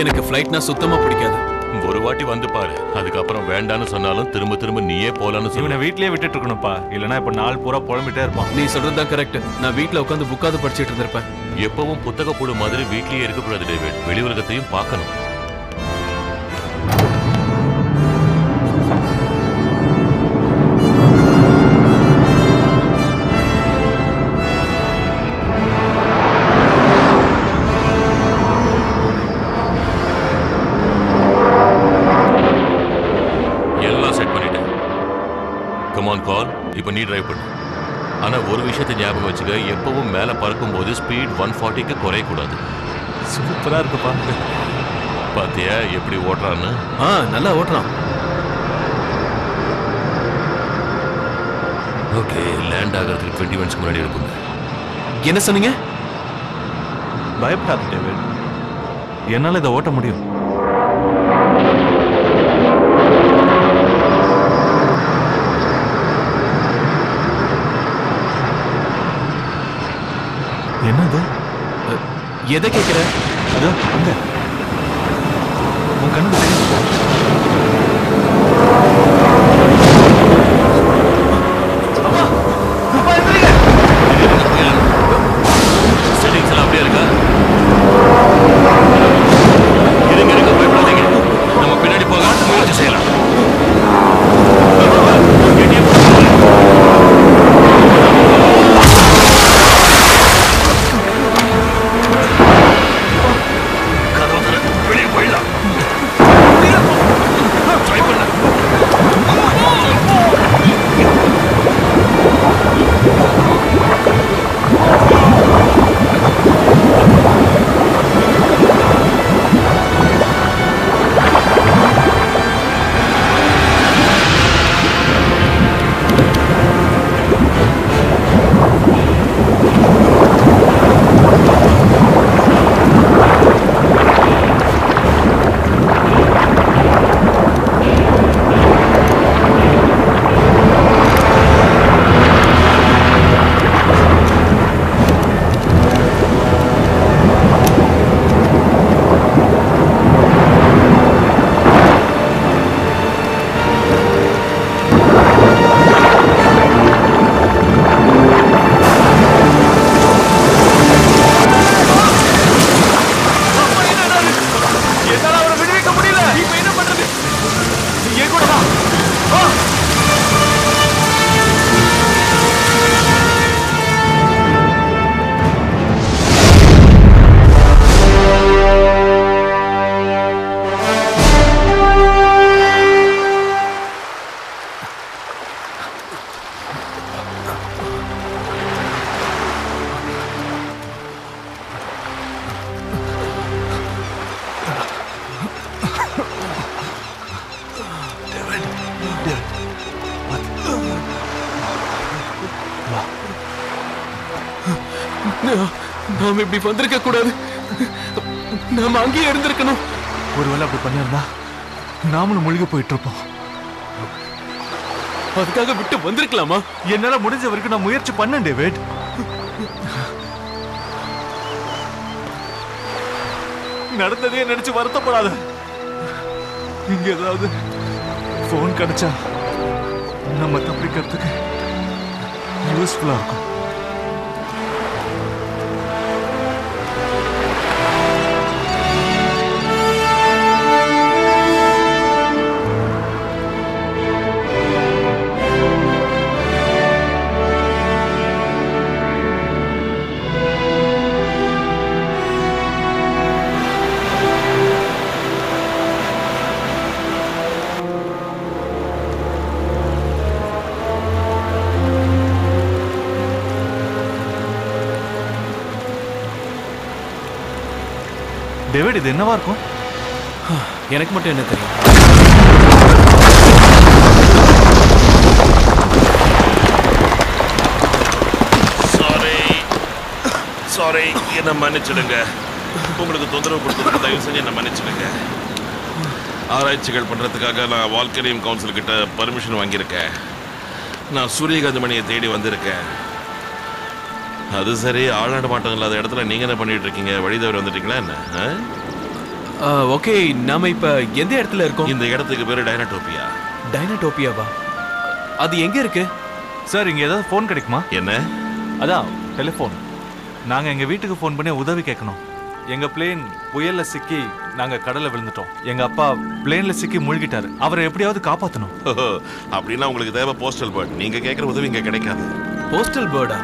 எனக்கு ஃப்ளைட்னா சுத்தமா பிடிக்காது. ஒரு வாட்டி வந்து பாரு, அதுக்கப்புறம் வேண்டான்னு சொன்னாலும் திரும்ப திரும்ப நீயே போலான்னு சொல்லி இவனை வீட்லயே விட்டுட்டு இருக்கணும்ப்பா, இல்லைன்னா இப்ப நாள் பூரா புலம்பிட்டே இருப்பான். நீ சொல்றதுதான் கரெக்ட். நான் வீட்ல உட்காந்து புக்காவது படிச்சிட்டு இருந்திருப்பேன். எப்பவும் புத்தக புழு மாதிரி வீட்லயே இருக்கக்கூடாது டேவிட், வெளி உலகத்தையும் பார்க்கணும். இப்ப நீ டிரைவ் பண்ணு. ஆனா ஒரு விஷயத்தை ஞாபகம் வச்சுக்க, எப்பவும் மேல பறக்கும் போது ஸ்பீட் 140க்கு குறையக்கூடாது. சூப்பரா இருக்குப்பா. பாத்தியா எப்படி ஓட்டுறான்னு? நல்லா ஓட்டுறான். ஓகே, லேண்ட் ஆகிறதுக்கு 20 மினிட்ஸ்க்கு முன்னாடி இருக்குங்க. என்ன சொன்னீங்க? பயப்படாத டேவிட், என்னால இதை ஓட்ட முடியும். என்னது? எதை கேட்கிற? அதோ அங்க உன் கண்ணுக்கு தெரியுது. செட்டிங்ஸ் எல்லாம் அப்படியே இருக்கா? இருங்க இருங்க, பயப்படாதீங்க. நம்ம பின்னாடி போக முயற்சி செய்யலாம். நாம இப்படி வந்திருக்க கூடாது. நாம அங்கேயே இருந்திருக்கணும். ஒருவேளை அப்படி பண்ணியிருந்தா நாமளும் மூழ்கி போயிட்டு இருப்போம். அதுக்காக விட்டு வந்திருக்கலாமா? என்னால முடிஞ்ச வரைக்கும் நான் முயற்சி பண்ணேன் டேவிட். நடந்ததே நினைச்சு வருத்தப்படாத. இங்க ஏதாவது போன் கிடைச்சா நம்ம தப்பிக்கிறதுக்கு யூஸ்ஃபுல்லா இருக்கும். டேவிட், இது என்னவா இருக்கும்? எனக்கு மட்டும் என்ன தெரியும்? சாரி, என்ன மன்னிச்சிடுங்க. உங்களுக்கு தொந்தரவு கொடுத்ததுக்கு தயவு செஞ்சு என்ன மன்னிச்சிடுங்க. ஆராய்ச்சிகள் பண்றதுக்காக நான் வால்கேனியம் கவுன்சில் கிட்ட பர்மிஷன் வாங்கியிருக்கேன். நான் சூரியகாந்தி மணியை தேடி வந்திருக்கேன். அது சரி, ஆளாட மாட்டோம் இல்லாத இடத்துல நீங்க என்ன பண்ணிட்டு இருக்கீங்க? வழி தவறி வந்துட்டீங்களா என்ன? ஓகே, நாம இப்ப எந்த இடத்துல இருக்கோம்? இந்த இடத்துக்கு பேரு டைனடோபியா. டைனடோபியாவா? அது எங்க இருக்கு? சார் இங்க ஏதாவது ஃபோன் கிடைக்குமா? என்ன? அதான் டெலிஃபோன். நாங்க எங்க வீட்டுக்கு ஃபோன் பண்ணி உதவி கேட்கணும். எங்க பிளேன் புயல்ல சிக்கி நாங்க கடல்ல விழுந்துட்டோம். எங்க அப்பா பிளேன்ல சிக்கி மூழ்கிட்டாரு. அவரை எப்படியாவது காப்பாத்தணும். அப்படின்னா உங்களுக்கு தேவை போஸ்டல் பேர்ட். நீங்க கேட்குற உதவி இங்க கிடைக்காது. போஸ்டல் பேர்டா?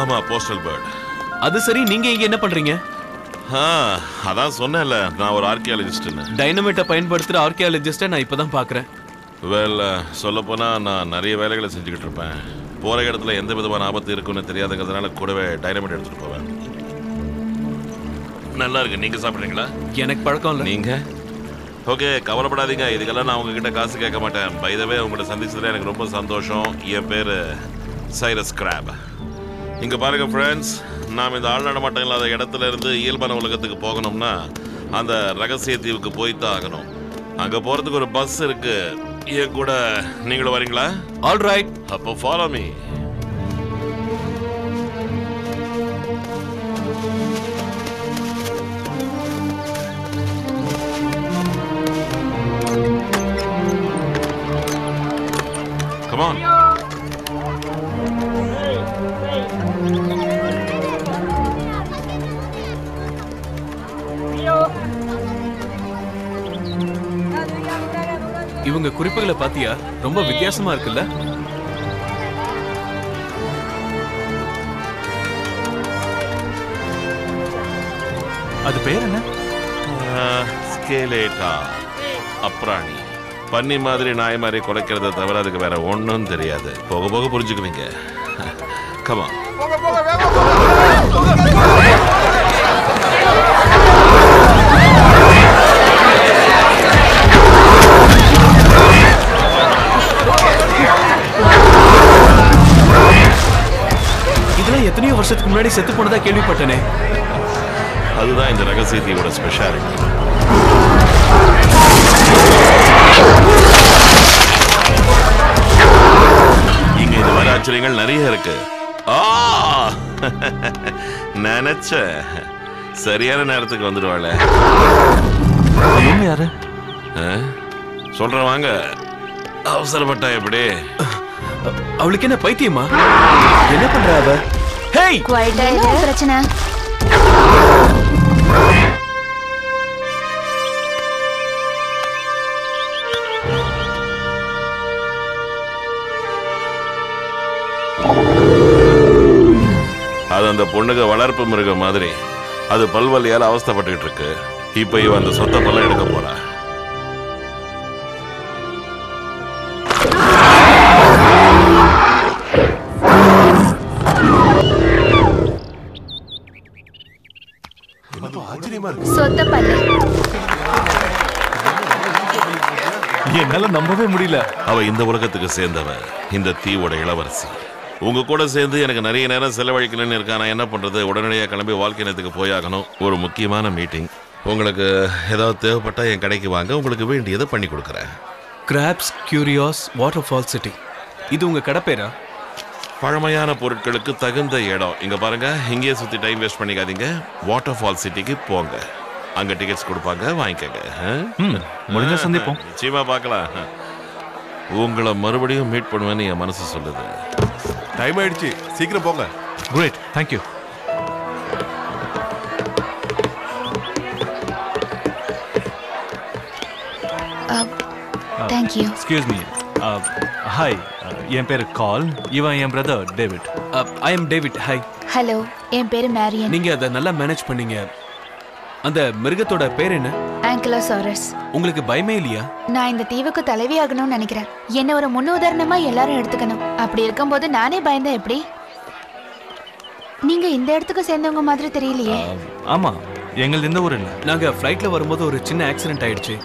ஆமா, போஸ்டல் பேர்ட். அது சரி, நீங்க இங்க என்ன பண்றீங்க? அதான் சொன்னேன்ல, நான் ஒரு ஆர்கியாலஜிஸ்ட்னு. டைனமைட்டை பயன்படுத்துற ஆர்கியாலஜிஸ்ட நான் இப்பதான் பாக்குறேன். சொல்லப்போனா நான் நிறைய வேலைகளை செஞ்சுக்கிட்டு இருப்பேன். போற இடத்துல எந்த விதமான ஆபத்து இருக்குன்னு தெரியாதுங்கிறதுனால கூடவே டைனமைட் எடுத்துட்டு போவேன். நல்லா இருக்கு. நீங்க சாப்பிடுறீங்களா? எனக்கு பழக்கம் இல்லை. நீங்க? ஓகே, கவலைப்படாதீங்க. இதுக்கெல்லாம் நான் உங்ககிட்ட காசு கேட்க மாட்டேன். பை த வே, உங்கள்கிட்ட சந்திச்சதுல எனக்கு ரொம்ப சந்தோஷம். என் பேரு சைரஸ் கிராப். இங்க பாருங்க ஃப்ரெண்ட்ஸ், நாம் இந்த ஆள் நடமாட்டம் இல்லாத இடத்துல இருந்து இயல்பான உலகத்துக்கு போகணும்னா அந்த ரகசிய தீவுக்கு போய்தான் ஆகணும். அங்க போறதுக்கு ஒரு பஸ் இருக்கு. என் கூட நீங்களும் வரீங்களா? All right. அப்போ ஃபாலோ மீ. Come on. இவங்க குறிப்புகளை பாத்தியா? ரொம்ப வித்தியாசமா இருக்குல்ல? அது பேர் என்ன? ஸ்கேலேட்டா. அப்ராணி. பன்னி மாதிரி நாய் மாதிரி குலைக்கிறத தவிர அதுக்கு வேற ஒன்றும் தெரியாது. போக போக புரிஞ்சுக்குவீங்க. கமா. இதெல்லாம் எத்தனையோ வருஷத்துக்கு முன்னாடி செத்து போனதா கேள்விப்பட்டனே. அதுதான் இந்த ரகசிய தீவோட ஸ்பெஷாலிட்டி. இங்க இது மாதிரி ஆச்சரியங்கள் நிறைய இருக்கு. நினைச்ச சரியான நேரத்துக்கு வந்துடுவாள். யாரு சொல்றேன் வாங்க. அவசரப்பட்டா எப்படி? அவளுக்கு என்ன பைத்தியமா? என்ன பண்ற அவ? ஹேய், குவைட்டா என்ன பிரச்சனை? அது அந்த பொண்ணுக்கு வளர்ப்பு மிருகம் மாதிரி. அது பல்வலியால் அவஸ்தைப்பட்டுக்கிட்டு இருக்கு. இப்ப இவ அந்த சொத்த பல்ல எடுக்க போறா. சொத்த பல்லு. என்னால நம்பவே முடியல. அவ இந்த உலகத்துக்கு சேர்ந்தவ, இந்த தீவோட இளவரசி. உங்க கூட சேர்ந்து எனக்கு நிறைய நேரம் செலவழிக்கணும்னு இருக்கா. நான் என்ன பண்றது? உடனடியாக கிளம்பி வாழ்க்கையத்துக்கு போயாகணும். ஒரு முக்கியமான மீட்டிங். உங்களுக்கு ஏதாவது தேவைப்பட்டா என் கடைக்கு வாங்க. உங்களுக்கு வேண்டியதை பண்ணி கொடுக்குறேன். Crops curious waterfall city. இது உங்க கடை பேரா? பழமையான பொருட்களுக்கு தகுந்த இடம். இங்க பாருங்க, இங்கேயே சுத்தி டைம் வேஸ்ட் பண்ணிக்காதீங்க. வாட்டர்ஃபால் சிட்டிக்கு போங்க. அங்க டிக்கெட்ஸ் கொடுப்பாங்க, வாங்கிக்கங்க. முடிஞ்ச சந்திப்போம். நிச்சயமா பார்க்கலாம். உங்களை மறுபடியும் மீட் பண்ணுவேன்னு என் மனசு சொல்லுது. டைம் ஆயிடுச்சு, சீக்கிரம் போங்க. Great, thank you. Thank you. Excuse me. Hi, என் பேரு கால். இவன் என் brother David. I am David. Hi. Hello, என் பேரு மேரியன். நீங்க அதை நல்லா மேனேஜ் பண்ணீங்க. அந்த மிருகத்தோட பேர் என்ன? ஆங்கிலோசாரஸ். உங்களுக்கு பயமே இல்லையா? நான் இந்த தீவுக்கு தலைவி ஆகணும்னு நினைக்கிறேன். என்ன ஒரு முன்னுதாரணமா எல்லாரும் எடுத்துக்கணும். அப்படி இருக்கும்போது நானே பயந்தேன் எப்படி? நீங்க இந்த இடத்துக்கு சேர்ந்தவங்க மாதிரி தெரியலையே. ஆமா, எங்கள் இந்த ஊர் இல்ல. நாங்க ஃப்ளைட்ல வரும்போது ஒரு சின்ன ஆக்சிடென்ட் ஆயிடுச்சு.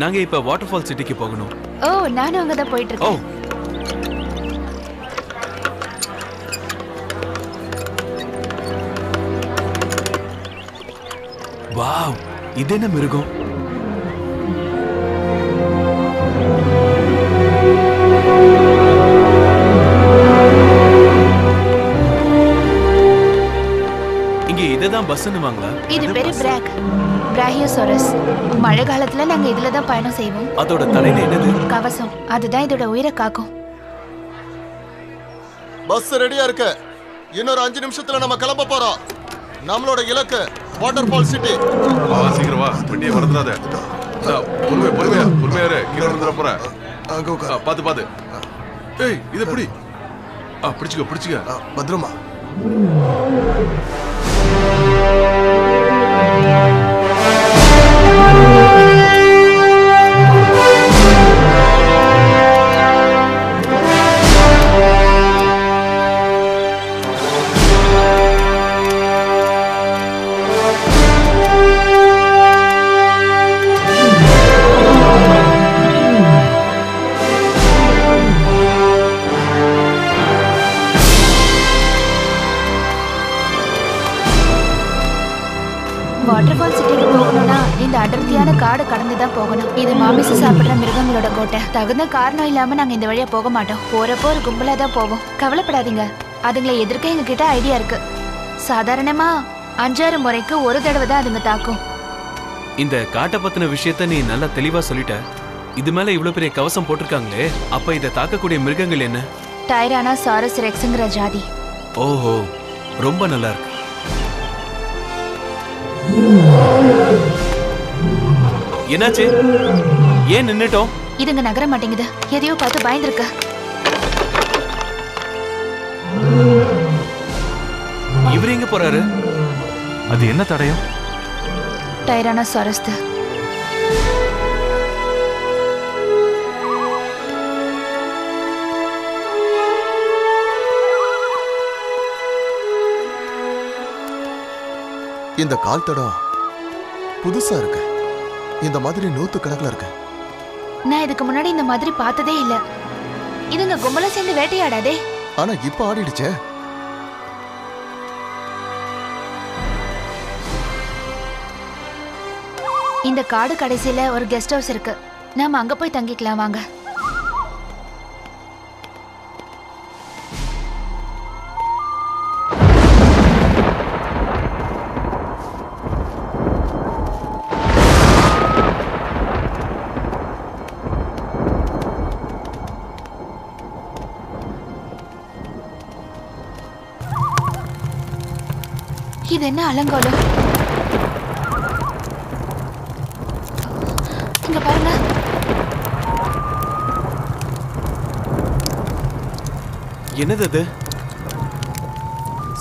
நாங்க இப்ப வாட்டர்ஃபால் சிட்டிக்கு போகணும். ஓ, நானும் அங்கதான் போயிட்டு இருக்கேன். வாவ், இது என்ன மிருகம்? இங்க இதை இததான் பஸ்ன்னுவாங்களா? இது பேரு பிராக், பிராஹியோசாரஸ். மழை காலத்துல நாங்க இதுல தான் பயணம் செய்வோம். அதோட தலையில என்னது? கவசம். அதுதான் இதோட உயிரை காக்கும். பஸ் ரெடியா இருக்கு. இன்னொரு 5 நிமிஷத்துல நம்ம கிளம்ப போறோம். நம்மளோட இலக்கு வாட்டர்ஃபால் சிட்டி. சீக்கிரம் வா, வண்டியை மறந்துடாத. பொறுமையா கீழே வந்துட போற. பாத்து ஏய், இது எப்படி? பிடிச்சுக்க பத்ரமா. வாட்டர்ஃபால் சிட்டிக்கு போகணும்னா இந்த அடர்த்தியான காடு கடந்துதான் போகணும். இது மாமிசம் சாப்பிடுற மிருகங்களோட கோட்டை. தகுந்த காரணம் இல்லாம நாங்க இந்த வழியா போக மாட்டோம். போறப்போ ஒரு கும்பலா தான் போவோம். கவலைப்படாதீங்க, அதுங்களை எதிர்க்க எங்க கிட்ட ஐடியா இருக்கு. சாதாரணமா 5-6 முறைக்கு ஒரு தடவை தான் அதுங்க தாக்கும். இந்த காட்டை பத்தின விஷயத்த நீ நல்லா தெளிவா சொல்லிட்ட. இது மேல இவ்வளவு பெரிய கவசம் போட்டிருக்காங்களே, அப்ப இதை தாக்கக்கூடிய மிருகங்கள் என்ன? டைரானோசாரஸ் ரெக்ஸ்ங்கிற ஜாதி. ஓஹோ, ரொம்ப நல்லா இருக்கு. என்னாச்சு? ஏன் நின்னுட்டோம்? இதுங்க நகர மாட்டேங்குது. எதையோ பார்த்து பயந்துருக்க. இவர் எங்க போறாரு? அது என்ன தடயம்? டைரானோசாரஸ். இந்த கால் தடம் புதுசா இருக்கு. இந்த மாதிரி 100 கணக்குல இருக்கு. நான் இதுக்கு முன்னாடி இந்த மாதிரி பார்த்ததே இல்ல. இதுங்க கும்பலா சேர்ந்து வேட்டையாடாதே. ஆனா இப்ப ஆடிடுச்சே. இந்த காடு கடைசியில ஒரு கெஸ்ட் ஹவுஸ் இருக்கு. நாம அங்க போய் தங்கிக்கலாம் வாங்க. இது என்ன அலங்கோலம்? இங்க பாருங்க. என்னது அது?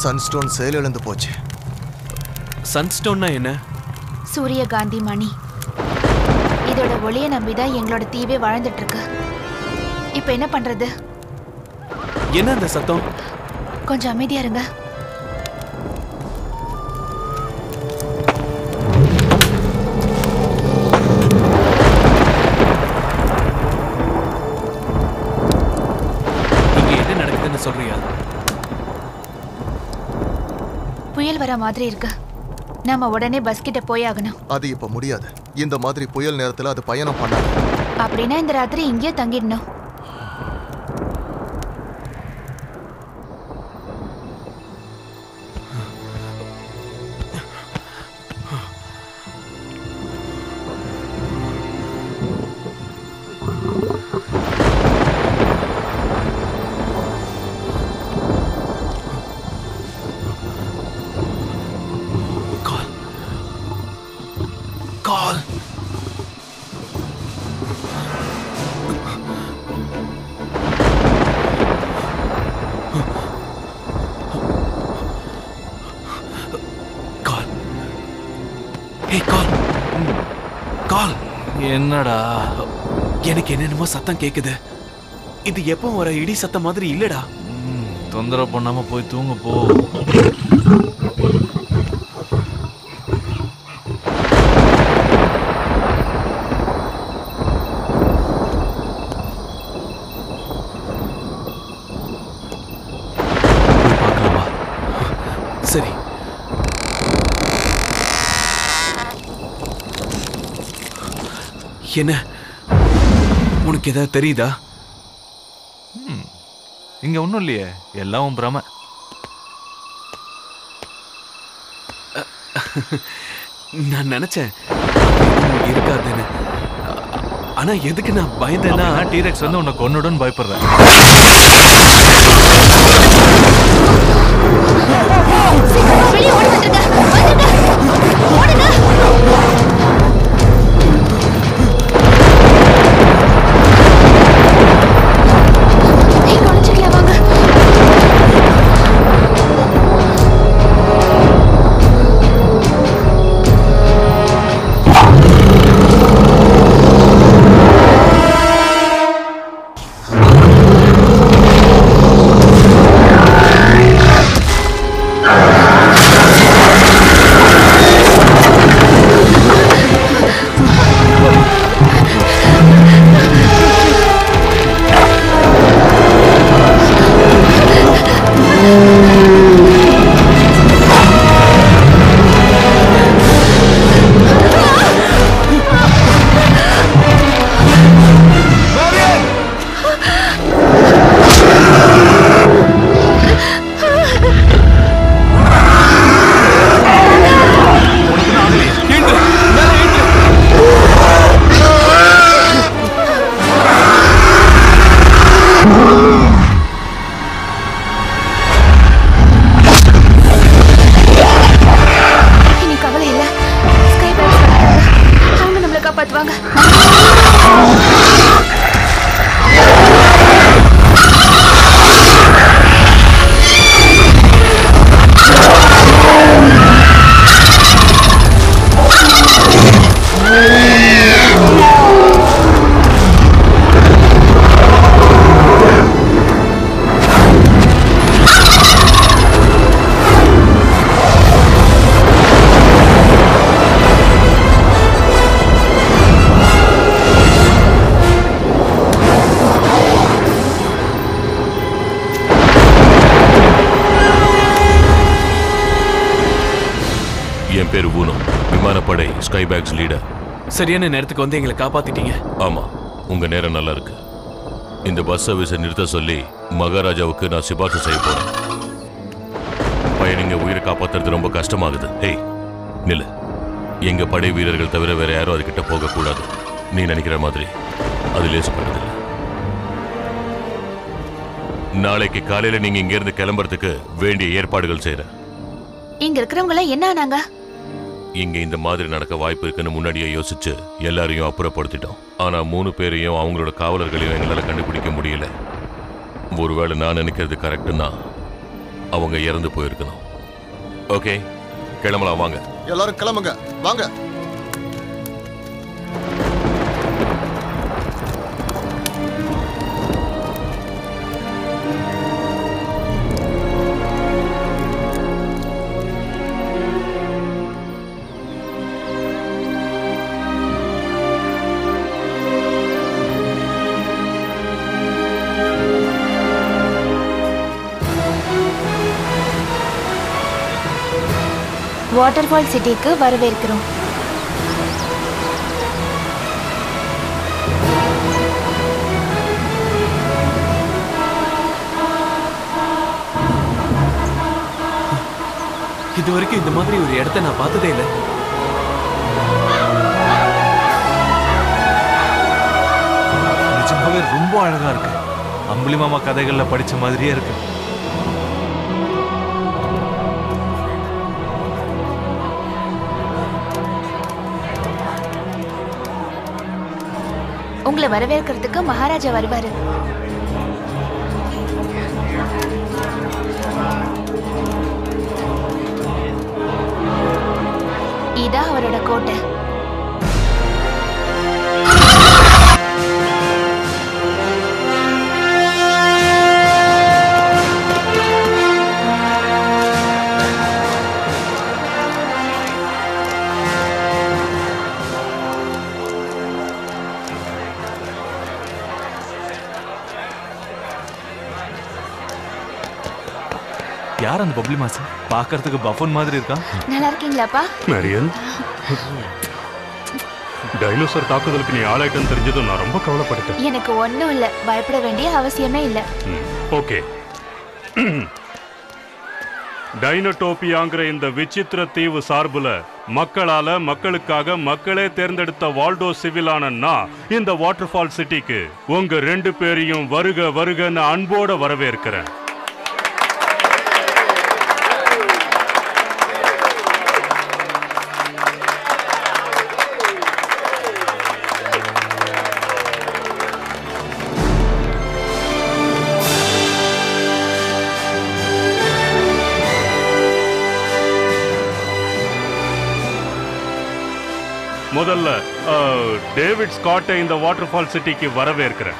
சன்ஸ்டோன் செயலிழந்து போச்சு. சன்ஸ்டோன்னா என்ன? சூரியகாந்தி மணி. இதோட ஒளியை நம்பிதான் எங்களோட தீவே வாழ்ந்துட்டு இருக்கு. இப்ப என்ன பண்றது? என்ன அந்த சத்தம்? கொஞ்சம் அமைதியா இருங்க. சொல்றியா? புயல் வர மாதிரி இருக்கு. நாம உடனே பஸ் கிட்ட போய் ஆகணும். அது இப்ப முடியாது. இந்த மாதிரி புயல் நேரத்துல அது பயணம் பண்ணாது. அப்படின்னா இந்த ராத்திரி இங்கே தங்கிடணும். என்னடா? எனக்கு என்னென்னமோ சத்தம் கேக்குது. இது எப்போ வர இடி சத்தம் மாதிரி இல்லடா. தொந்தரவு பண்ணாம போய் தூங்க போ. பார்க்கலாமா? சரி. என்ன உனக்கு ஏதாவது தெரியுதா? இங்க ஒண்ணும் இல்லையே, எல்லாம் பிரம. நான் நினைச்சேன் இருக்காதுன்னு. ஆனா எதுக்கு நான் பயந்தேன்னா டீரெக்ஸ் வந்து உன்னை கொன்னுடன் பயப்படுறேன். வெளியே ஓடி வந்துருங்க, ஓடுங்க. இங்க ஒளிஞ்சுக்கலாம் வாங்க. என் பேரு ஊனோ, விமானப்படை ஸ்கைபேக்ஸ் லீடர். சரியான நேரத்துக்கு வந்து எங்களை காப்பாத்திட்டீங்க. ஆமா, உங்க நேரம் நல்லா இருக்கு. இந்த பஸ் சர்வீஸை நிறுத்த சொல்லி மகாராஜாவுக்கு நான் சிபாரிசு செய்ய போறேன். பயணிங்க உயிரை காப்பாத்துறது ரொம்ப கஷ்டமாகுது. ஹேய் நில்லு, எங்க படை வீரர்கள் தவிர வேற யாரும் அதுகிட்ட போக கூடாது. நீ நினைக்கிற மாதிரி அது லேசுப்பட்டதில்லை. நாளைக்கு காலையில நீங்க இங்க இருந்து கிளம்புறதுக்கு வேண்டிய ஏற்பாடுகள் செய்யறேன். இங்க இருக்கிறவங்க என்ன ஆனாங்க? இங்க இந்த மாதிரி நடக்க வாய்ப்பு இருக்குன்னு முன்னாடியே யோசிச்சு எல்லாரையும் அப்புறப்படுத்திட்டோம். ஆனா 3 பேரையும் அவங்களோட காவலர்களையும் எங்களால கண்டுபிடிக்க முடியல. ஒருவேளை நான் நினைக்கிறது கரெக்டுன்னா அவங்க இறந்து போயிருக்கணும். ஓகே, கிளம்பலாம் வாங்க. எல்லாரும் கிளம்புங்க வாங்க. வாட்டர்ஃபால் சிட்டிக்கு வரவேற்கிறோம். இது வரைக்கும் இந்த மாதிரி ஒரு இடத்தை நான் பார்த்ததே இல்லை. நிஜமாவே ரொம்ப அழகா இருக்கு. அம்புலி மாமா கதைகள்ல படிச்ச மாதிரியே இருக்கு. உங்களை வரவேற்கிறதுக்கு மகாராஜா வருவாரு. இதான் அவரோட கோட்டை. யார் அந்த பப்ளி மாசம்? பார்க்கிறதுக்கு பஃபன் மாதிரி இருக்கா. நல்லா இருக்கீங்களாப்பா? மரியன், டைனோசர் தாக்குதலுக்கு நீ ஆளாயிட்டன்னு தெரிஞ்சதும் நான் ரொம்ப கவலைப்பட்டேன். எனக்கு ஒன்றும் இல்லை, பயப்பட வேண்டிய அவசியமே இல்லை. ஓகே, டைனோடோபியாங்கிற இந்த விசித்திர தீவு சார்புல மக்களுக்காக மக்களே தேர்ந்தெடுத்த வால்டோ சிவிலான நான் இந்த வாட்டர்ஃபால் சிட்டிக்கு உங்க 2 பேரையும் வருக வருகன்னு அன்போட வரவேற்கிறேன். முதல்ல டேவிட் ஸ்காட்டை இந்த வாட்டர்ஃபால் சிட்டிக்கு வரவேற்கிறேன்.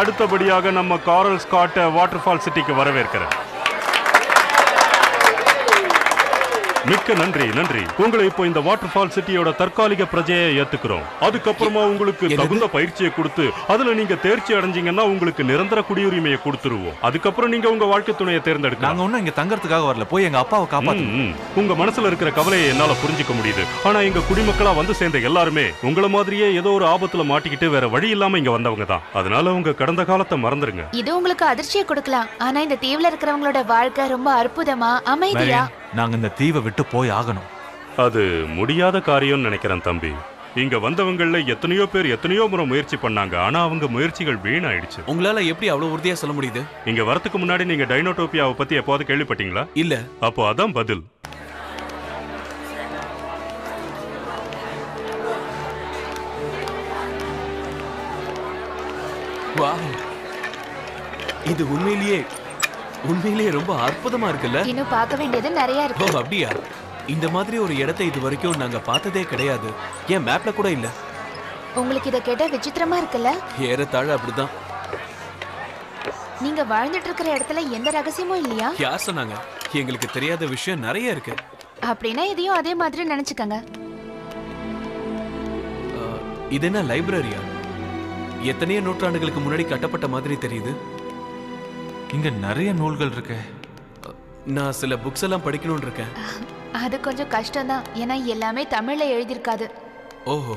அடுத்தபடியாக நம்ம காரல் ஸ்காட்டை வாட்டர்ஃபால் சிட்டிக்கு வரவேற்கிறேன். மிக்க நன்றி. உங்களை இப்போ இந்த வாட்டர்ஃபால் சிட்டியோட தற்காலிக பிரஜையை ஏத்துக்கிறோம். அதுக்கப்புறமா உங்களுக்கு தகுந்த பயிற்சியை கொடுத்து அதுல நீங்க தேர்ச்சி அடைஞ்சீங்கன்னா உங்களுக்கு நிரந்தர குடியுரிமையை கொடுத்துருவோம். அதுக்கப்புறம் நீங்க உங்க வாழ்க்கை துணையை தேர்ந்தெடுக்க. நாங்க ஒன்னும் இங்க தங்கறதுக்காக வரல, போய் எங்க அப்பாவை காப்பாத்து. உங்க மனசுல இருக்கிற கவலையை என்னால புரிஞ்சுக்க முடியுது. ஆனா எங்க குடிமக்களா வந்து சேர்ந்த எல்லாருமே உங்கள மாதிரியே ஏதோ ஒரு ஆபத்துல மாட்டிக்கிட்டு வேற வழி இல்லாம இங்க வந்தவங்க தான். அதனால உங்க கடந்த காலத்தை மறந்துருங்க. இது உங்களுக்கு அதிர்ச்சியை கொடுக்கலாம், ஆனா இந்த தீவுல இருக்கிறவங்களோட வாழ்க்கை ரொம்ப அற்புதமா அமைதியா. நாங்க இந்த தீவை விட்டு போய் ஆகணும். அது முடியாத காரியம்னு நினைக்கிறேன் தம்பி. இங்க வந்தவங்கள எத்தனையோ பேர் எத்தனையோ முறை முயற்சி பண்ணாங்க, ஆனா அவங்க முயற்சிகள் வீணாயிடுச்சு. உங்களால எப்படி அவ்வளவு உறுதியா சொல்ல முடியுது? இங்க வரதுக்கு முன்னாடி நீங்க டைனோடோபியாவை பத்தி எப்போது கேள்விப்பட்டீங்களா? இல்ல. அப்போ அதான் பதில். இது உண்மையிலேயே ரொம்ப அற்புதமா இருக்குல்ல? இன்னும் பார்க்க வேண்டியது நிறைய இருக்கு. ஓ அப்படியா? இந்த மாதிரி ஒரு இடத்தை இது வரைக்கும் நாங்க பார்த்ததே கிடையாது. ஏன் மேப்ல கூட இல்ல. உங்களுக்கு இத கேட்டா விசித்திரமா இருக்குல்ல? ஏறத்தாழ அப்படிதான். நீங்க வாழ்ந்துட்டு இருக்கிற இடத்துல எந்த ரகசியமும் இல்லையா? யார் சொன்னாங்க? எங்களுக்கு தெரியாத விஷயம் நிறைய இருக்கு. அப்படின்னா இதையும் அதே மாதிரி நினைச்சுக்கங்க. இது என்ன லைப்ரரியா? எத்தனையோ நூற்றாண்டுகளுக்கு முன்னாடி கட்டப்பட்ட மாதிரி தெரியுது. இங்க நிறைய நூல்கள் இருக்கு. நான் சில புக்ஸ் எல்லாம் படிக்கணும்னு இருக்கேன். அது கொஞ்சம் கஷ்டம் தான், ஏன்னா எல்லாமே தமிழ்ல எழுதியிருக்காது. ஓஹோ,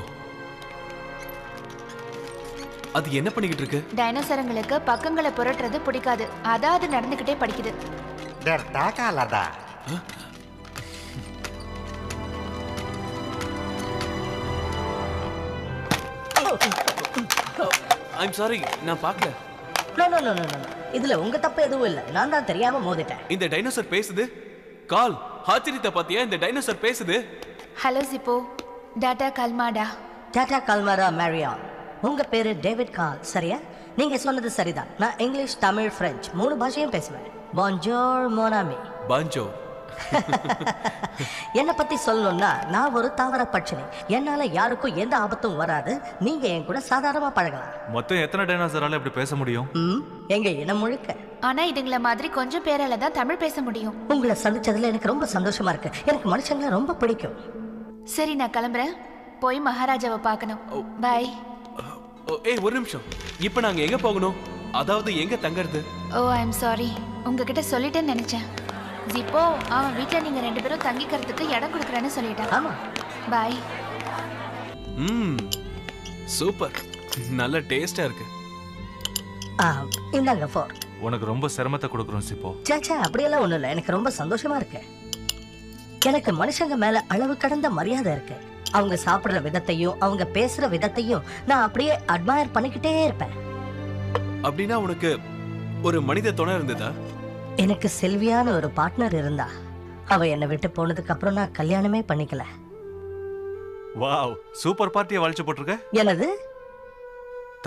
அது என்ன பண்ணிக்கிட்டு இருக்கு? டைனோசரங்களுக்கு பக்கங்களை புரட்டுறது பிடிக்காது, அதான் அது நடந்துகிட்டே படிக்குது. ஐம் சாரி, நான் பார்க்கல. இதுல உங்க தப்பு எதுவும் இல்ல, நான் தான் தெரியாம மோதிட்டேன். இந்த டைனோசர் பேசுது. கால் ஆச்சரியத்தை பாத்தியா? இந்த டைனோசர் பேசுது. ஹலோ ஜிப்போ, டாடா கல்மாடா. டாடா கல்மாடா மேரியா. உங்க பேரு டேவிட் கால், சரியா? நீங்க சொன்னது சரிதான். நான் இங்கிலீஷ், தமிழ், பிரெஞ்சு 3 பாஷையும் பேசுவேன். பான்ஜோர் மோனாமி. பான்ஜோர். என்ன பத்தி சொல்லணும்னா, நான் ஒரு தாவர பட்சினி. என்னால யாருக்கும் எந்த ஆபத்தும் வராது. நீங்க என் கூட சாதாரணமா பழகலாம். மொத்தம் எத்தனை டைனோசரால இப்படி பேச முடியும்? எங்க இனம் முழுக்க. ஆனா இதுங்கள மாதிரி கொஞ்சம் பேரால தான் தமிழ் பேச முடியும். உங்களை சந்திச்சதுல எனக்கு ரொம்ப சந்தோஷமா இருக்கு. எனக்கு மனுஷங்களை ரொம்ப பிடிக்கும். சரி, நான் கிளம்புறேன். போய் மகாராஜாவை பார்க்கணும். பை. ஏய், ஒரு நிமிஷம். இப்போ நாங்க எங்க போகணும்? அதாவது எங்க தங்கறது? ஓ, ஐ எம் சாரி, உங்ககிட்ட சொல்லிட்டேன்னு நினைச்சேன். ஜிப்போ, அவன் வீட்டில் நீங்க 2 பேரும் தங்கிக்கிறதுக்கு இடம் கொடுக்குறேன்னு சொல்லிட்டான். ஆமா. பாய். சூப்பர், நல்ல டேஸ்டா இருக்கு. இந்தாங்க 4. உனக்கு ரொம்ப சிரமத்தை கொடுக்குறோம் சிப்போ. சாச்சா, அப்படியெல்லாம் ஒண்ணும் இல்லை. எனக்கு ரொம்ப சந்தோஷமா இருக்கு. எனக்கு மனுஷங்க மேல அளவு கடந்த மரியாதை இருக்கு. அவங்க சாப்பிடுற விதத்தையும் அவங்க பேசுற விதத்தையும் நான் அப்படியே அட்மயர் பண்ணிக்கிட்டே இருப்பேன். அப்படின்னா உனக்கு ஒரு மனித துணை இருந்ததா? எனக்கு செல்வியான ஒரு பார்ட்னர் இருந்தா. அவ என்னை விட்டு போனதுக்கு அப்புறம் நான் கல்யாணமே பண்ணிக்கல. வாவ், சூப்பர் பார்ட்டியை வளைச்சு போட்டிருக்க. என்னது?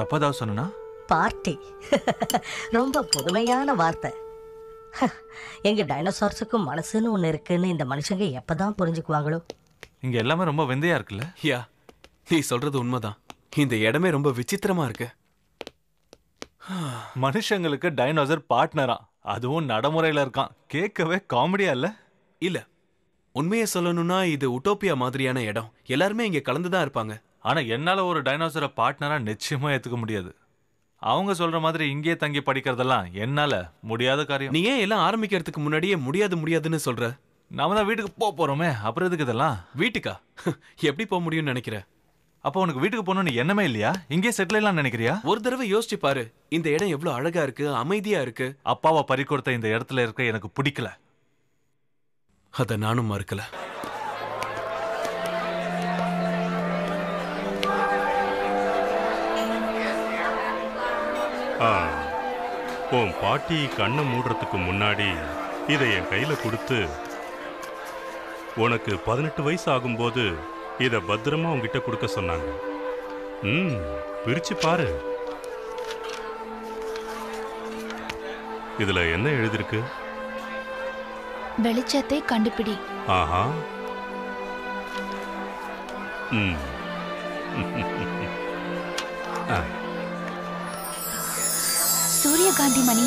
தப்பதாவது சொன்னா? பார்ட்டி. ரொம்ப புதுமையான வார்த்தை. எங்க டைனோசார்ஸுக்கும் மனசுன்னு ஒண்ணு இருக்குன்னு இந்த மனுஷங்க எப்பதான் புரிஞ்சுக்குவாங்களோ? இங்க எல்லாமே ரொம்ப வெந்தையா இருக்குல்ல? யா, நீ சொல்றது உண்மைதான். இந்த இடமே ரொம்ப விசித்திரமா இருக்கு. மனுஷங்களுக்கு டைனோசர் பார்ட்னரா, அதுவும் நடைமுறையில இருக்கான். கேட்கவே காமெடியா இல்ல? இல்ல, உண்மையை சொல்லணும்னா இது உட்டோப்பியா மாதிரியான இடம். எல்லாருமே இங்க கலந்துதான் இருப்பாங்க. ஆனா என்னால ஒரு டைனோசரை பார்ட்னரா நிச்சயமா ஏத்துக்க முடியாது. அவங்க சொல்ற மாதிரி இங்கே தங்கி படிக்கிறதெல்லாம் என்னால முடியாத காரியம். நீ ஏன் எல்லாம் ஆரம்பிக்கிறதுக்கு முன்னாடியே முடியாதுன்னு சொல்ற? நாம தான் வீட்டுக்கு போறோமே, அப்புறம் எதுக்கு இதெல்லாம்? வீட்டுக்கா? எப்படி போக முடியும்னு நினைக்கிற? அப்போ உனக்கு வீட்டுக்கு போகணும்னு எண்ணமே இல்லையா? இங்கே செட்டில் எல்லாம் நினைக்கிறியா? ஒரு தடவை யோசிச்சு பாரு, இந்த இடம் எவ்வளவு அழகா இருக்கு, அமைதியா இருக்கு. அப்பாவை பறிகொடுத்த இந்த இடத்துல இருக்க எனக்கு பிடிக்கல. அத நானும் மறுக்கல. உன் பாட்டி கண்ணை மூடுறதுக்கு முன்னாடி இதை என் கையில கொடுத்து, உனக்கு 18 வயசு ஆகும்போது இதை பத்திரமா உங்ககிட்ட கொடுக்க சொன்னாங்க. பிரிச்சு பாரு. இதுல என்ன எழுதிருக்கு? வெளிச்சத்தை கண்டுபிடி. ஆஹா. சூரியகாந்தி மணி.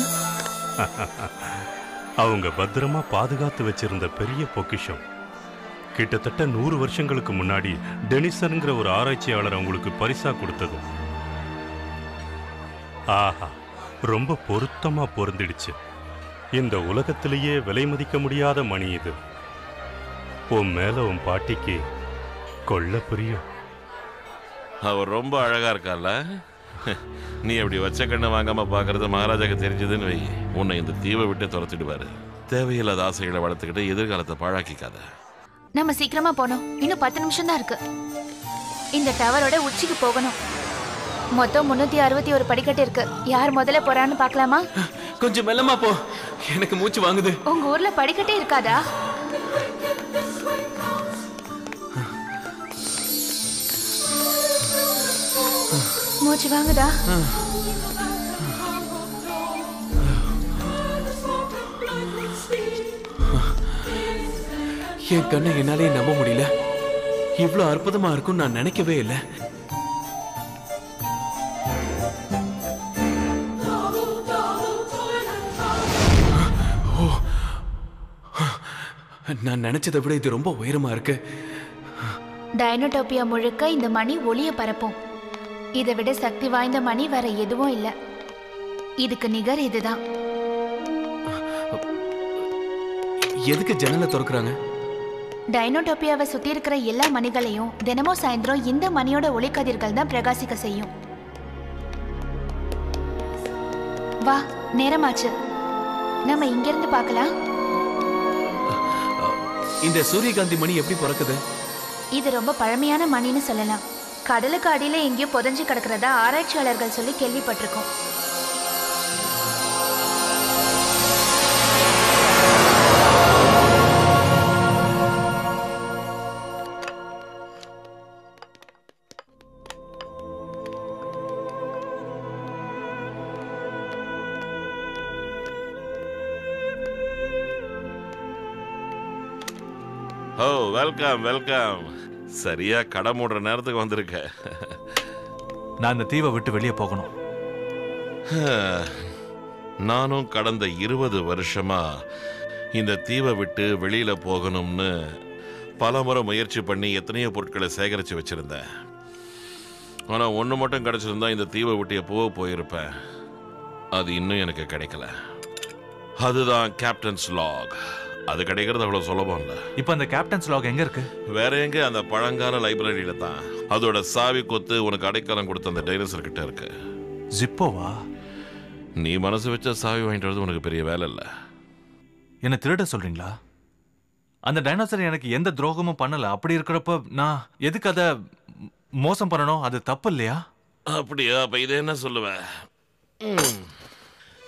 அவங்க பத்திரமா பாதுகாத்து வச்சிருந்த பெரிய பொக்கிஷம். கிட்டத்தட்ட 100 வருஷங்களுக்கு முன்னாடி டெனிசன்ங்கிற ஒரு ஆராய்ச்சியாளர் அவங்களுக்கு பரிசா கொடுத்தது. ஆஹா, ரொம்ப பொருத்தமா பொருந்திடுச்சு. இந்த உலகத்திலேயே விலை மதிக்க முடியாத மணி இது. உன் மேல உன் பாட்டிக்கு கொள்ள பிரியம். அவர் ரொம்ப அழகா இருக்கார்ல. நீ அப்படி வச்ச கண்ணை வாங்காம பாக்குறது மகாராஜாக்கு தெரிஞ்சதுன்னு வை, உன்னை இந்த தீவை விட்டு துரத்திடுவாரு. தேவையில்லாத ஆசைகளை வளர்த்துக்கிட்டு எதிர்காலத்தை பாழாக்கிக்காத. நம்ம சீக்கிரமா போனோம். இன்னும் 10 நிமிஷம் தான் இருக்கு. இந்த டவரோட உச்சிக்கு போகணும். மொத்தம் 361 படிக்கட்டு இருக்கு. யார் முதல்ல போறான்னு பார்க்கலாமா? கொஞ்சம் மெல்லமா போ, எனக்கு மூச்சு வாங்குது. உங்க ஊர்ல படிக்கட்டே இருக்காதா? மூச்சு வாங்குதா? என் கண்ணை என்னாலே நம்ப முடியல. இவ்வளவு அற்புதமா இருக்கும் நான் நினைக்கவே இல்லை. நான் நினைச்சதை விட இது ரொம்ப உயரமா இருக்கு. டைனோடோபியா முழுக்க இந்த மணி ஒளிய பரப்பும். இதை விட சக்தி வாய்ந்த மணி வேற எதுவும் இல்ல. இதுக்கு நிகர் இதுதான். எதுக்கு ஜன்னலை திறக்கிறாங்க? டைனோடோபியாவை சுத்தி இருக்கிற எல்லா மணிகளையும் தினமும் சாயந்தரம் இந்த மணியோட ஒளிக்கதிர்கள் தான் பிரகாசிக்க செய்யும். வா, நேரமாச்சு. நம்ம இங்க இருந்து பார்க்கலாம். இந்த சூரியகாந்தி மணி எப்படி பிறக்குது? இது ரொம்ப பழமையான மணின்னு சொல்லலாம். கடலுக்கு அடியில எங்கேயோ புதைஞ்சு கிடக்கிறதா ஆராய்ச்சியாளர்கள் சொல்லி கேள்விப்பட்டிருக்கோம். ஓ, வெல்கம் வெல்கம். சரியா கடை மூடுற நேரத்துக்கு வந்திருக்க. நான் இந்த தீவை விட்டு வெளியே போகணும். நானும் கடந்த 20 வருஷமா இந்த தீவை விட்டு வெளியில போகணும்னு பலமுறை முயற்சி பண்ணி எத்தனையோ பொருட்களை சேகரித்து வச்சிருந்தேன். ஆனால் ஒன்று மட்டும் கிடைச்சிருந்தா இந்த தீவை விட்டு எப்போவோ போயிருப்பேன். அது இன்னும் எனக்கு கிடைக்கல. அதுதான் கேப்டன்ஸ் லாக். அது கிடைக்கிறது அவ்வளோ சுலபம் இல்லை. இப்போ அந்த கேப்டன்ஸ் லாக் எங்க இருக்கு? வேற எங்க? அந்த பழங்கால லைப்ரரியில தான். அதோட சாவி கொத்து உனக்கு அடைக்காலம் கொடுத்த அந்த டைனோசர் கிட்ட இருக்கு. ஜிப்போவா? நீ மனசு வச்ச சாவி வாங்கிட்டு வரது உனக்கு பெரிய வேலை இல்லை. என்ன திருட சொல்றீங்களா? அந்த டைனோசர் எனக்கு எந்த துரோகமும் பண்ணல. அப்படி இருக்கிறப்ப நான் எதுக்கு அதை மோசம் பண்ணணும்? அது தப்பு இல்லையா? அப்படியா? அப்ப இதை என்ன சொல்லுவேன்?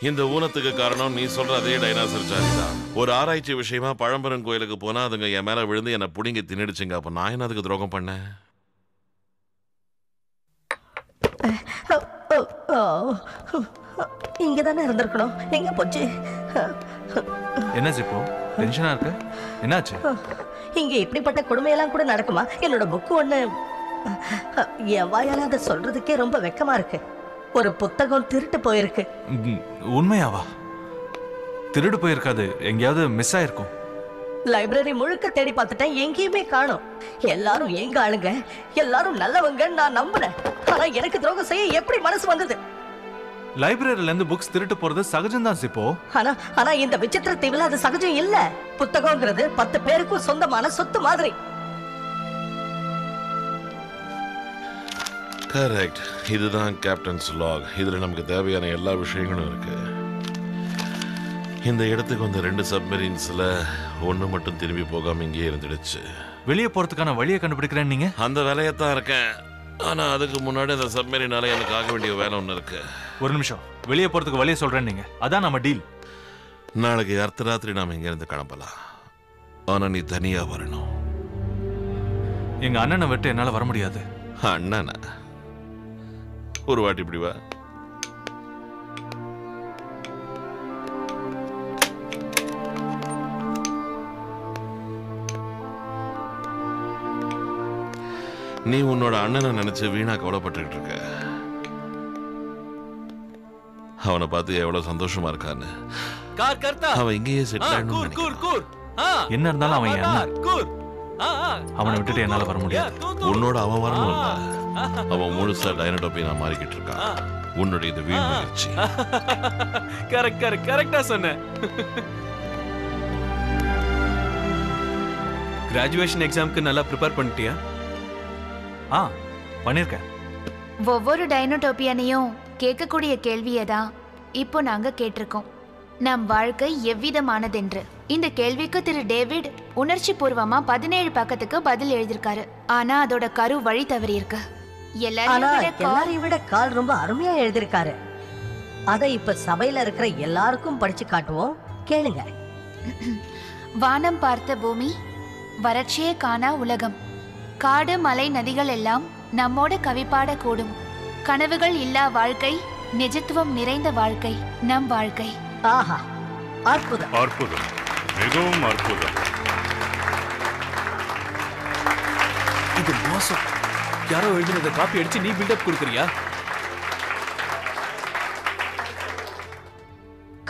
இந்த ஊனத்துக்கு காரணம் நீ சொல்ற அதே டைனோசர் சாரி தான். ஒரு ஆராய்ச்சி விஷயமா பழம்பெரும் கோயிலுக்கு போனா அதுங்க என் மேல விழுந்து என்னை புடிங்கி தின்னுடுச்சுங்க. அப்ப நான் என்ன அதுக்கு துரோகம் பண்ணேன்? இங்க தானே இருந்திருக்கணும். எங்க போச்சு? என்ன ஜிப்போ, டென்ஷனா இருக்கு? என்னாச்சு? இங்க இப்படிப்பட்ட கொடுமையெல்லாம் கூட நடக்குமா? என்னோட புக்கு ஒண்ணு என் வாயால அதை சொல்றதுக்கே ரொம்ப வெக்கமா இருக்கு. ஒரு புத்தகம் திருட்டு போயிருக்கு. உண்மையாவா? திருடு போயிருக்காது, எங்கேயாவது மிஸ் ஆயிருக்கும். லைப்ரரி முழுக்க தேடி பார்த்துட்டேன், எங்கேயுமே காணோம். எல்லாரும் எங்க ஆளுங்க, எல்லாரும் நல்லவங்கன்னு நான் நம்பினேன். ஆனா எனக்கு துரோகம் செய்ய எப்படி மனசு வந்தது? லைப்ரரியில இருந்து புக்ஸ் திருட்டு போறது சகஜம்தான் சிப்போ. ஆனா இந்த விசித்திர தீவுல அது சகஜம் இல்ல. புத்தகங்கிறது 10 பேருக்கும் சொந்தமான சொத்து மாதிரி. கரெக்ட். இதுதான் கேப்டன்ஸ் லாக். இதுல நமக்கு தேவையான எல்லா விஷயங்களும் இருக்கு. இந்த இடத்துக்கு வந்த 2 சப்மரீன்ஸ்ல ஒண்ணு மட்டும் திரும்பி போகாம இங்கே இருந்துடுச்சு. வெளியே போறதுக்கான வழியை கண்டுபிடிக்கிறேன். நீங்க அந்த வேலையத்தான் இருக்கேன். ஆனா அதுக்கு முன்னாடி அந்த சப்மரீனால எனக்கு ஆக வேண்டிய வேலை ஒண்ணு இருக்கு. ஒரு நிமிஷம், வெளியே போறதுக்கு வழியை சொல்றேன். நீங்க அதான் நம்ம டீல். நாளைக்கு அர்த்தராத்திரி நாம இங்க இருந்து கிளம்பலாம். ஆனா நீ தனியா வரணும். எங்க அண்ணனை விட்டு என்னால வர முடியாது. அண்ணனா? ஒரு வாட்டி இப்படி வா. நீ உன்னோட அண்ணனை நினைச்சு வீணா கவலைப்பட்டுக்கிட்டு இருக்க. அவனை பார்த்து எவ்வளவு சந்தோஷமா இருக்கான்னு. அவன் இங்கேயே செட்டில் என்ன இருந்தாலும் அவன் என் அண்ணன். அவனை விட்டுட்டு என்னால வர முடியாது. உன்னோட அவன் வரணும். அவன் முழுசா டைனோடோபியா மாறிக்கிட்டு இருக்கான். உன்னுடைய இது வீண் முயற்சி. கரெக்டா சொன்ன. கிராஜுவேஷன் எக்ஸாம்க்கு நல்லா ப்ரிப்பேர் பண்ணிட்டியா? பண்ணிருக்கேன். ஒவ்வொரு டைனோடோபியனையும் கேட்கக்கூடிய கேள்வியை தான் இப்போ நாங்க கேட்டிருக்கோம். நம் வாழ்க்கை எவ்விதமானதென்று. இந்த கேள்விக்கு திரு டேவிட் உணர்ச்சி பூர்வமா 17 பக்கத்துக்கு பதில் எழுதியிருக்காரு. ஆனா அதோட கரு வழி தவறி இருக்கு. எல்லாரையும் விட கால் ரொம்ப அருமையா எழுதியிருக்காரு. அதை இப்ப சபையில இருக்கிற எல்லாருக்கும் படிச்சு காட்டுவோம். கேளுங்க. வானம் பார்த்த பூமி, வறட்சியே காணா உலகம், காடு மலை நதிகள் எல்லாம் நம்மோட கவிப்பாட கூடும். கனவுகள் இல்லா வாழ்க்கை, நிஜத்துவம் நிறைந்த வாழ்க்கை நம் வாழ்க்கை. ஆஹா, அற்புதம் அற்புதம், மிகவும் அற்புதம். இது மோசம். யாரோ எழுதினத காப்பி அடிச்சு நீ பில்டப் கொடுக்கறியா?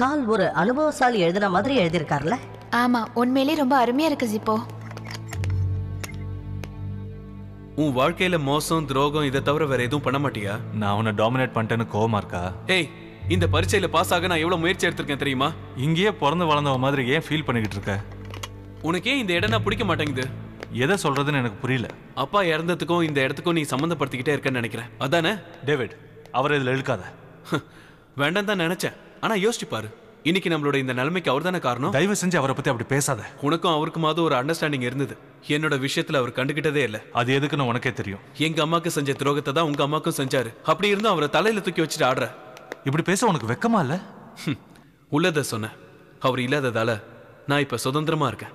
கால் ஒரு அனுபவசாலி எழுதின மாதிரி எழுதியிருக்காருல. ஆமா, உண்மையிலே ரொம்ப அருமையா இருக்கு ஜிப்போ. உன் வாழ்க்கையில மோசம் துரோகம் இதை தவிர வேற எதுவும் பண்ண மாட்டியா? நான் அவனை டாமினேட் பண்ணிட்டேன்னு கோவமா இருக்கா? ஏய், இந்த பரீட்சையில பாஸ் ஆக நான் எவ்வளவு முயற்சி எடுத்திருக்கேன் தெரியுமா? இங்கேயே பிறந்து வளர்ந்தவ மாதிரி ஏன் ஃபீல் பண்ணிக்கிட்டு இருக்க? உனக்கே இந்த இடம்னா பிடிக்க மாட்டேங்குது. எதை சொல்றதுன்னு எனக்கு புரியல. அப்பா இறந்ததுக்கும் இந்த இடத்துக்கும் நீ சம்மந்தப்படுத்திக்கிட்டே இருக்கன்னு நினைக்கிறேன். அதானே? டேவிட், அவரை இதுல இழுக்காத. வேண்டாம் தான் நினைச்சேன். ஆனா யோசிச்சு பாரு, இன்னைக்கு நம்மளோட இந்த நிலைமைக்கு அவர் தானே காரணம். தயவு செஞ்சு அவரை பத்தி அப்படி பேசாத. உனக்கும் அவருக்குமாவது ஒரு அண்டர்ஸ்டாண்டிங் இருந்தது. என்னோட விஷயத்துல அவர் கண்டுகிட்டதே இல்ல. அது எதுக்குன்னு உனக்கே தெரியும். எங்க அம்மாக்கு செஞ்ச துரோகத்தை தான் உங்க அம்மாக்கும் செஞ்சாரு. அப்படி இருந்தும் அவரை தலையில தூக்கி வச்சுட்டு ஆடுற. இப்படி பேச உனக்கு வெக்கமா இல்ல? உள்ளத சொன்ன. அவர் இல்லாததால நான் இப்ப சுதந்திரமா இருக்கேன்.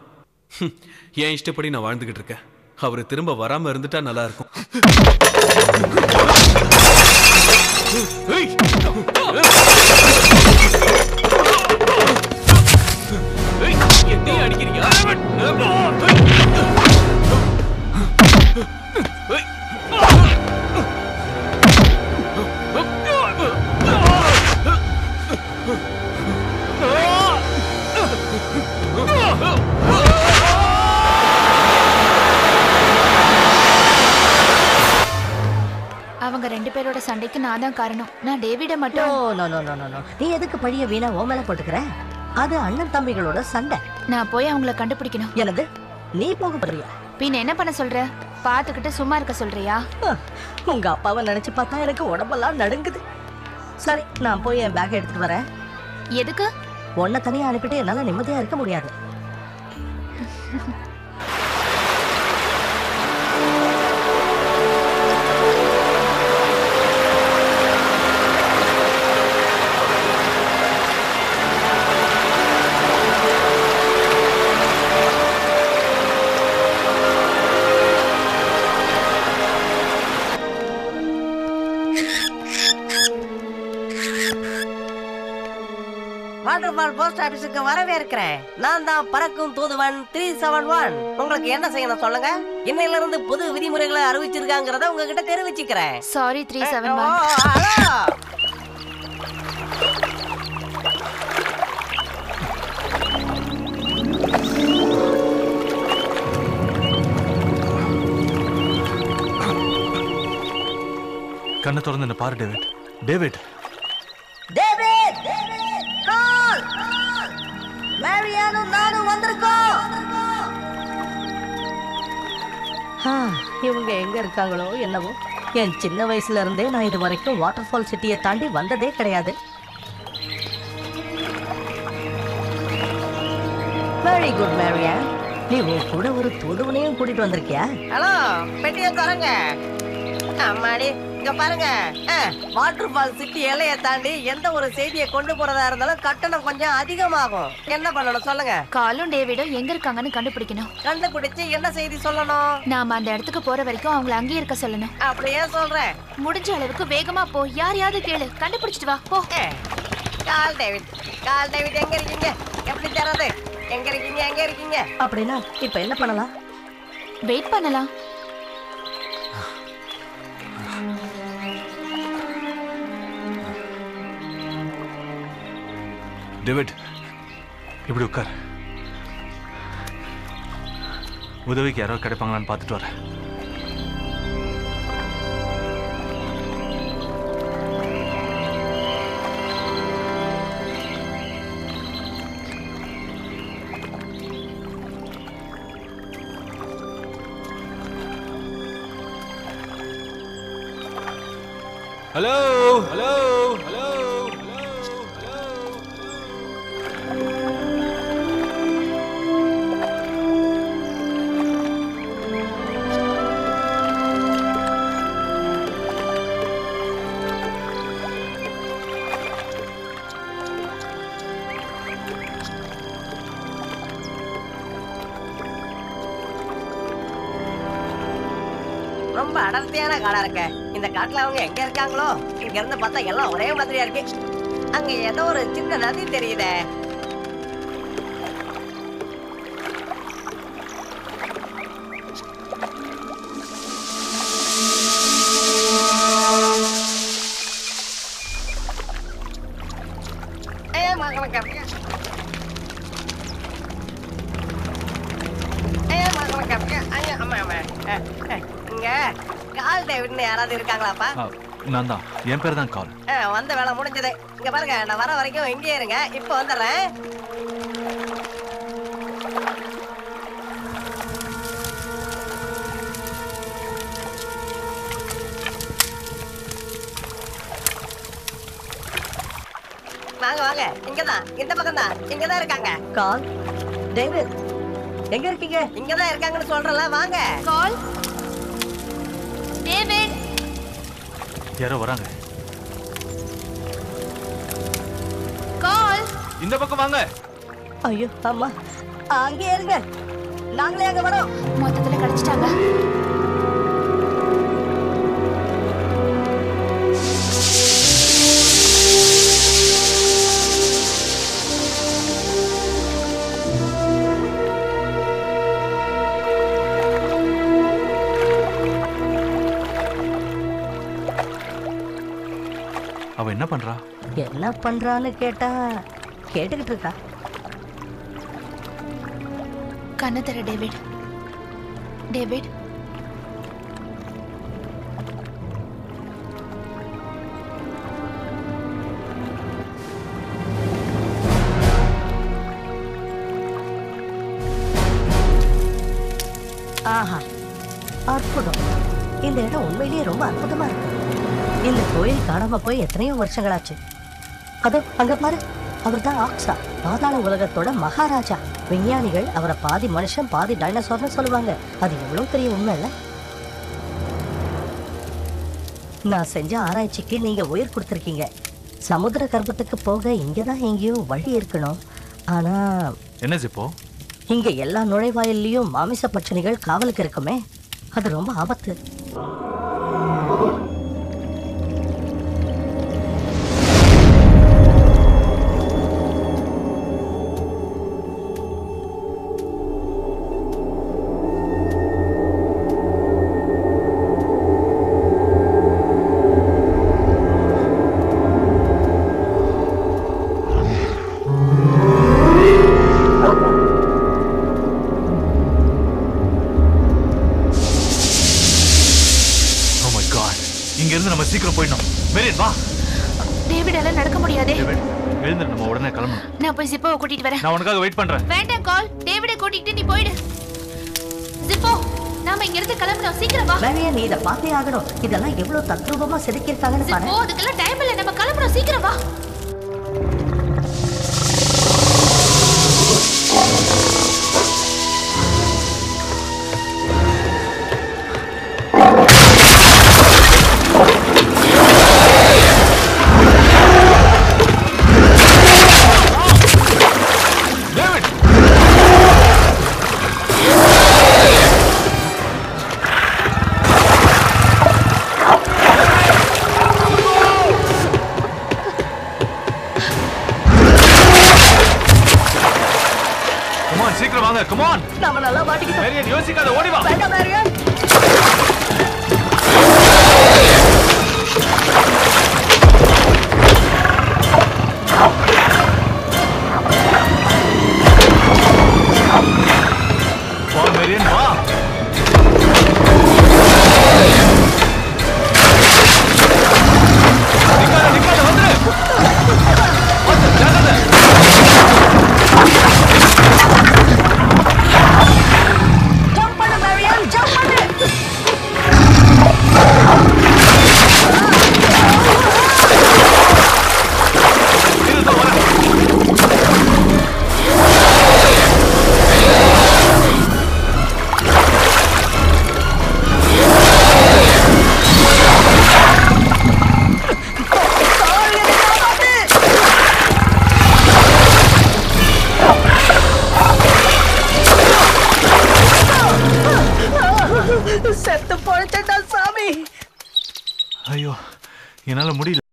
என் இஷ்டப்படி நான் வாழ்ந்துகிட்டு இருக்கேன். அவரு திரும்ப வராம இருந்துட்டா நல்லா இருக்கும். அடிக்கிறீங்க? அவங்க 2 பேரோட சண்டைக்கு நான் தான் காரணம். நான் டேவிட மட்டும். நீ எதுக்கு பழிய வீணா ஓ மேல போட்டுக்கிற? அது அண்ணன் தம்பிகளோட சண்டை. நான் போய் அவங்கள கண்டுபிடிக்கணும். எனது நீ போக போறியா? பின்ன என்ன பண்ண சொல்ற? பாத்துக்கிட்டு சும்மா இருக்க சொல்றியா? உங்க அப்பாவை நினைச்சு பார்த்தா எனக்கு உடம்பெல்லாம் நடுங்குது. சரி, நான் போய் என் பேக் எடுத்துட்டு வரேன். எதுக்கு? உன்னை தனியா அனுப்பிட்டு என்னால நிம்மதியா இருக்க முடியாது. வாட்டர்ஃபால் போஸ்ட் ஆபீஸுக்கு வரவேற்கிறேன். நான் தான் பறக்கும் தூதுவன் 371. உங்களுக்கு என்ன செய்யணும் சொல்லுங்க. இன்னையில இருந்து புது விதிமுறைகளை அறிவிச்சிருக்காங்கறத உங்ககிட்ட தெரிவிச்சுக்கிறேன். சாரி 371. கண்ணை திறந்து என்ன பாரு டேவிட். டேவிட், டேவிட், கால். மேரியானும் நானும் வந்திருக்கோம். இவங்க எங்க இருக்காங்களோ என்னவோ. என் சின்ன வயசுல இருந்தே நான் இது வரைக்கும் வாட்டர் ஃபால் சிட்டியை தாண்டி வந்ததே கிடையாது. Very good Maria. நீ உன் கூட ஒரு தூதுவனையும் கூட்டிட்டு வந்திருக்கியா? ஹலோ, பெட்டியை தரங்க. அம்மாடி, இங்க பாருங்க. வாட்டர் ஃபால் சிட்டி எல்லையை தாண்டி எந்த ஒரு செய்தியை கொண்டு போறதா இருந்தாலும் கட்டணம் கொஞ்சம் அதிகமாகும். என்ன பண்ணணும் சொல்லுங்க? காலும் டேவிடும் எங்க இருக்காங்கன்னு கண்டுபிடிக்கணும். கண்டுபிடிச்சு என்ன செய்தி சொல்லணும்? நாம அந்த இடத்துக்கு போற வரைக்கும் அவங்கள அங்கேயே இருக்க சொல்லணும். அப்படியே சொல்றேன். முடிஞ்ச அளவுக்கு வேகமா போ. யாரையாவது கேளு, கண்டுபிடிச்சிட்டு வா. போ. கால் டேவிட், கால் டேவிட் எங்க இருக்கீங்க? எப்படி தரது? எங்க இருக்கீங்க? எங்க இருக்கீங்க? அப்படின்னா இப்ப என்ன பண்ணலாம்? வெயிட் பண்ணலாம். டேவிட், இப்படி உட்கார். உதவிக்கு யாரோ கிடைப்பாங்களான்னு பார்த்துட்டு வரேன். ஹலோ ஹலோ ஹலோ ரொம்ப அடர்த்தியான காடா இருக்க. இந்த காட்டுல அவங்க எங்க இருக்காங்களோ? இங்க இருந்து பார்த்தா எல்லாம் ஒரே மாதிரியா இருக்கு. அங்க ஏதோ ஒரு சின்ன நதி தெரியுதே. இங்க கால் டேவிட்னு யாராவது இருக்காங்களாப்பா? நான் தான். என் பேர் தான் கால். வந்த வேலை முடிஞ்சது. இங்க பாருங்க, நான் வர வரைக்கும் எங்கே இருங்க. இப்ப வந்துடுறேன். வாங்க வாங்க, இங்கதான், இந்த பக்கம் தான். இங்கதான் இருக்காங்க. கால் டேவிட் எங்க இருக்கீங்க? இங்கதான் இருக்காங்கன்னு சொல்றல. வாங்க. கால் டேவிட். யாரோ வராங்க. கால் இந்த பக்கம் வாங்க. ஐயோ அம்மா, அங்கே இருங்க. நாங்களே அங்க வரோம். மொத்தத்துல கிடைச்சிட்டாங்க. அவ என்ன பண்றா? என்ன பண்றான்னு கேட்டா கேட்டுக்கிட்டு இருக்கா. கண்ணு தர டேவிட். டேவிட், ஆஹா, அற்புதம். இந்த இடம் உண்மையிலேயே ரொம்ப அற்புதமா இருக்கு. இந்த கோயில் காணாம போய் எத்தனையோ வருஷங்களாச்சு. அதோ அங்க பாரு, அவர் தான் ஆக்ஸா, பாதாள உலகத்தோட மகாராஜா. விஞ்ஞானிகள் அவரை பாதி மனுஷன் பாதி டைனோசர்னு சொல்லுவாங்க. அது எவ்வளவு பெரிய உண்மை இல்ல? நான் செஞ்ச ஆராய்ச்சிக்கு நீங்க உயிர் கொடுத்துருக்கீங்க. சமுத்திர கர்ப்பத்துக்கு போக இங்கதான் எங்கேயோ வழி இருக்கணும். ஆனா என்ன ஜிப்போ? இங்க எல்லா நுழைவாயிலையும் மாமிச பட்சணிகள் காவலுக்கு இருக்குமே, அது ரொம்ப ஆபத்து. இங்க இருந்து நம்ம சீக்கிரம் போயிடணும். மேரியன் வா. டேவிட் எல்லாம் நடக்க முடியாதே. டேவிட் எழுந்து, நம்ம உடனே கிளம்பணும். நான் போய் ஜிப்போவை கூட்டிட்டு வரேன். நான் உனக்காக வெயிட் பண்றேன். வேண்டாம் கால், டேவிடை கூட்டிட்டு நீ போயிடு. ஜிப்போ, நாம இங்க இருந்து கிளம்பணும். சீக்கிரம் வா. மேரியா, நீ இதை பார்த்தே ஆகணும். இதெல்லாம் எவ்வளவு தத்ரூபமா செதுக்கியிருக்காங்கன்னு பாரு. ஓ, அதுக்கெல்லாம் டைம் இல்ல. நம்ம கிளம்பணும். சீக்கிரம் வா. சீக்கிரம் வாங்க. Come on. நாம நல்லா மாட்டிக்கிட்டோம். மேரியன், யோசிக்காத, ஓடி வா. வேண்டாம் மேரியன். வா மேரியன், வா. நிக்காத, வந்துரு. ஜாகிரதை. ஜம்ப் பண்ணு மேரியன், ஜம்ப் பண்ணு. செத்து பொழைச்சடா சாமி. ஐயோ, என்னால முடியல.